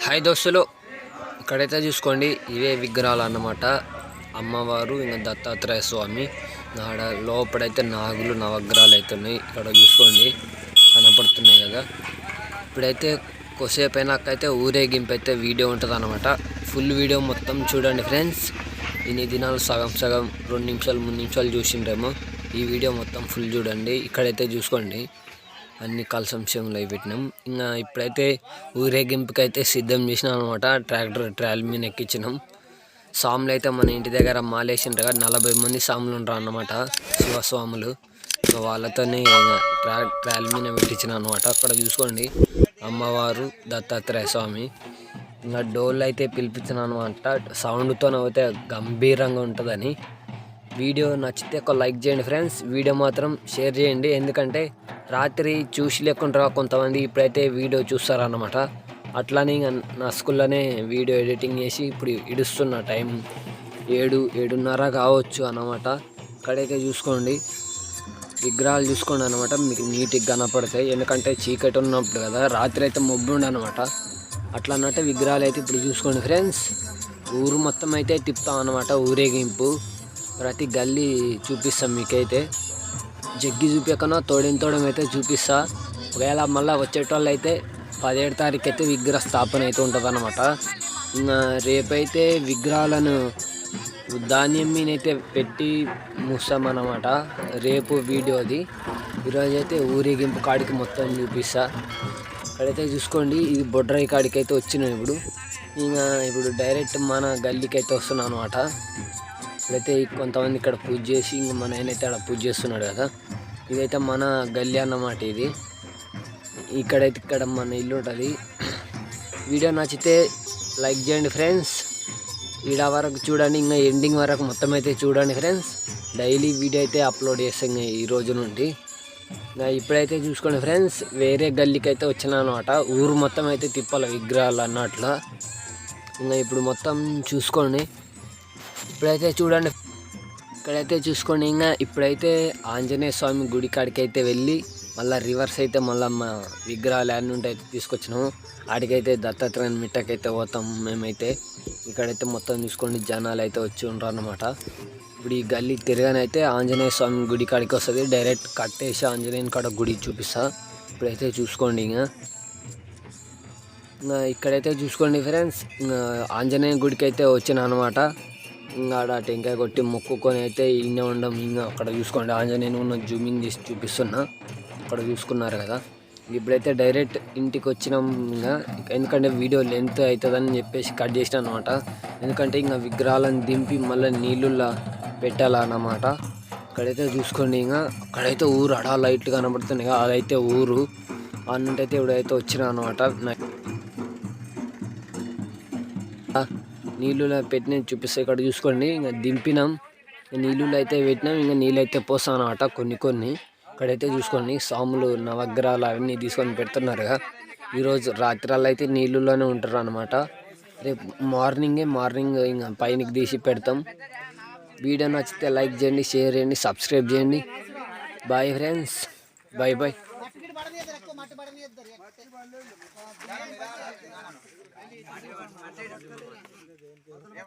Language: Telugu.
హాయ్ దోస్తులు, ఇక్కడైతే చూసుకోండి ఇవే విగ్రహాలు అన్నమాట. అమ్మవారు ఇంకా దత్తాత్రేయ స్వామి. ఆడ లోపడైతే నాగులు నవగ్రహాలు అయితే ఉన్నాయి. ఇక్కడ చూసుకోండి కనపడుతున్నాయి కదా. ఇప్పుడైతే కొద్దిసేపు అయినాకైతే ఊరేగింపు అయితే వీడియో ఉంటుంది అనమాట. ఫుల్ వీడియో మొత్తం చూడండి ఫ్రెండ్స్. ఇన్ని దినాలు సగం 2 నిమిషాలు 3 నిమిషాలు చూసిండ్రేమో. ఈ వీడియో మొత్తం ఫుల్ చూడండి. ఇక్కడైతే చూసుకోండి అన్ని కలసంశంలో పెట్టినాం. ఇంకా ఇప్పుడైతే ఊరేగింపుకి అయితే సిద్ధం చేసినాం అనమాట. ట్రాలీ మీద ఎక్కించినాం. స్వాములు అయితే మన ఇంటి దగ్గర మాలేసిండ్రు కదా, 40 మంది స్వాములు ఉంటారు అన్నమాట, శివస్వాములు. సో వాళ్ళతోనే ట్రాలీ మీద పెట్టించిన అనమాట. అక్కడ చూసుకోండి అమ్మవారు దత్తాత్రేయ స్వామి. ఇంకా డోళ్ళు అయితే పిలిపించిన అనమాట. సౌండ్తో అయితే గంభీరంగా ఉంటుందని. వీడియో నచ్చితే ఒక లైక్ చేయండి ఫ్రెండ్స్. వీడియో మాత్రం షేర్ చేయండి, ఎందుకంటే రాత్రి చూసి లేకుండా కొంతమంది ఇప్పుడైతే వీడియో చూస్తారన్నమాట. అట్లానే నా స్కూల్లోనే వీడియో ఎడిటింగ్ చేసి ఇప్పుడు ఇడుస్తున్న టైం 7:30 కావచ్చు అన్నమాట. ఇక్కడైతే చూసుకోండి విగ్రహాలు చూసుకోండి అనమాట. మీకు నీట్గా కనపడతాయి, ఎందుకంటే చీకటి ఉన్నప్పుడు కదా, రాత్రి అయితే మబ్బు ఉండనమాట. అట్లా అన్నట్టు విగ్రహాలు అయితే ఇప్పుడు చూసుకోండి ఫ్రెండ్స్. ఊరు మొత్తం అయితే తిప్పుతాం అనమాట. ఊరేగింపు ప్రతి గల్లీ చూపిస్తాం మీకైతే. జగ్గి చూపించకన్నా తోడం అయితే చూపిస్తా. ఒకవేళ మళ్ళీ వచ్చేటోళ్ళు అయితే 17 తారీఖు అయితే విగ్రహ స్థాపన అయితే ఉంటుంది అనమాట. ఇంకా రేపైతే విగ్రహాలను ధాన్యం మీద అయితే పెట్టి మూస్తామన్నమాట. రేపు వీడియోది. ఈరోజు అయితే ఊరేగింపు కాడికి మొత్తం చూపిస్తా. ఇక్కడైతే చూసుకోండి ఇది బొడ్రాయి కాడికి అయితే వచ్చినాను ఇప్పుడు డైరెక్ట్ మన గల్లీకి అయితే వస్తున్నాను అనమాట. ఇప్పుడైతే కొంతమంది ఇక్కడ పూజ చేసి ఇంకా మన ఆయనైతే అక్కడ పూజ చేస్తున్నాడు కదా. ఇదైతే మన గల్లీ అన్నమాట. ఇక్కడ మన ఇల్లు ఉంటుంది. వీడియో నచ్చితే లైక్ చేయండి ఫ్రెండ్స్. ఈడ వరకు చూడండి, ఇంకా ఎండింగ్ వరకు మొత్తం అయితే చూడండి ఫ్రెండ్స్. డైలీ వీడియో అయితే అప్లోడ్ చేస్తాం ఈ రోజు నుండి. ఇంకా ఇప్పుడైతే చూసుకోండి ఫ్రెండ్స్, వేరే గల్లీకి అయితే వచ్చినా అనమాట. ఊరు మొత్తం అయితే తిప్పాలి విగ్రహాలు అన్నట్ల. ఇంకా ఇప్పుడు మొత్తం చూసుకోండి. ఇప్పుడైతే చూడండి ఇక్కడైతే చూసుకోండి. ఇంకా ఇప్పుడైతే ఆంజనేయ స్వామి గుడి కాడికి అయితే వెళ్ళి మళ్ళీ రివర్స్ అయితే మళ్ళీ మా విగ్రహాలు అన్నీ ఉంటే అయితే తీసుకొచ్చినాము. ఆడికైతే దత్తాత్రేయ మిట్టకైతే పోతాం మేమైతే. ఇక్కడైతే మొత్తం చూసుకోండి జనాలు అయితే వచ్చి ఉంటారు అన్నమాట. ఇప్పుడు ఈ గల్లీ తిరగానైతే ఆంజనేయ స్వామి గుడి కాడికి వస్తుంది. డైరెక్ట్ కట్టేసి ఆంజనేయుని కాడ గుడి చూపిస్తా. ఇప్పుడైతే చూసుకోండి ఇంకా ఇక్కడైతే చూసుకోండి ఫ్రెండ్స్. ఆంజనేయ గుడికి అయితే వచ్చిన అనమాట. ఇంకా ఆడ టెంకాయ కొట్టి మొక్కుకొని అయితే ఇన్నే ఉండం. ఇంకా అక్కడ చూసుకోండి ఆంజనేయుని ఉన్న జూమింగ్ చేసి చూపిస్తున్నా. అక్కడ చూసుకున్నారు కదా. ఇప్పుడైతే డైరెక్ట్ ఇంటికి వచ్చినాం. ఎందుకంటే వీడియో లెంత్ అవుతుందని చెప్పేసి కట్ చేసిన అనమాట. ఎందుకంటే ఇంకా విగ్రహాలను దింపి మళ్ళీ నీళ్ళులా పెట్టాలన్నమాట. ఇక్కడైతే చూసుకోండి అక్కడైతే ఊరు అడా లైట్ కనబడుతుంది కదా, అదైతే ఊరు. అన్నింటైతే ఇప్పుడైతే వచ్చిన అనమాట. నీళ్ళు పెట్టిన చూపిస్తే ఇక్కడ చూసుకోండి. ఇంకా దింపినాం, నీళ్ళు అయితే పెట్టినాం. ఇంకా నీళ్ళు అయితే పోస్తాం అనమాట కొన్ని. ఇక్కడైతే చూసుకోండి సాములు నవగ్రహాలు అవన్నీ తీసుకొని పెడుతున్నారు కదా. ఈరోజు రాత్రాలు అయితే నీళ్ళలోనే ఉంటారు అనమాట. రేపు మార్నింగ్ ఇంకా పైనకి తీసి పెడతాం. వీడియో నచ్చితే లైక్ చేయండి, షేర్ చేయండి, సబ్స్క్రైబ్ చేయండి. Bye friends, bye.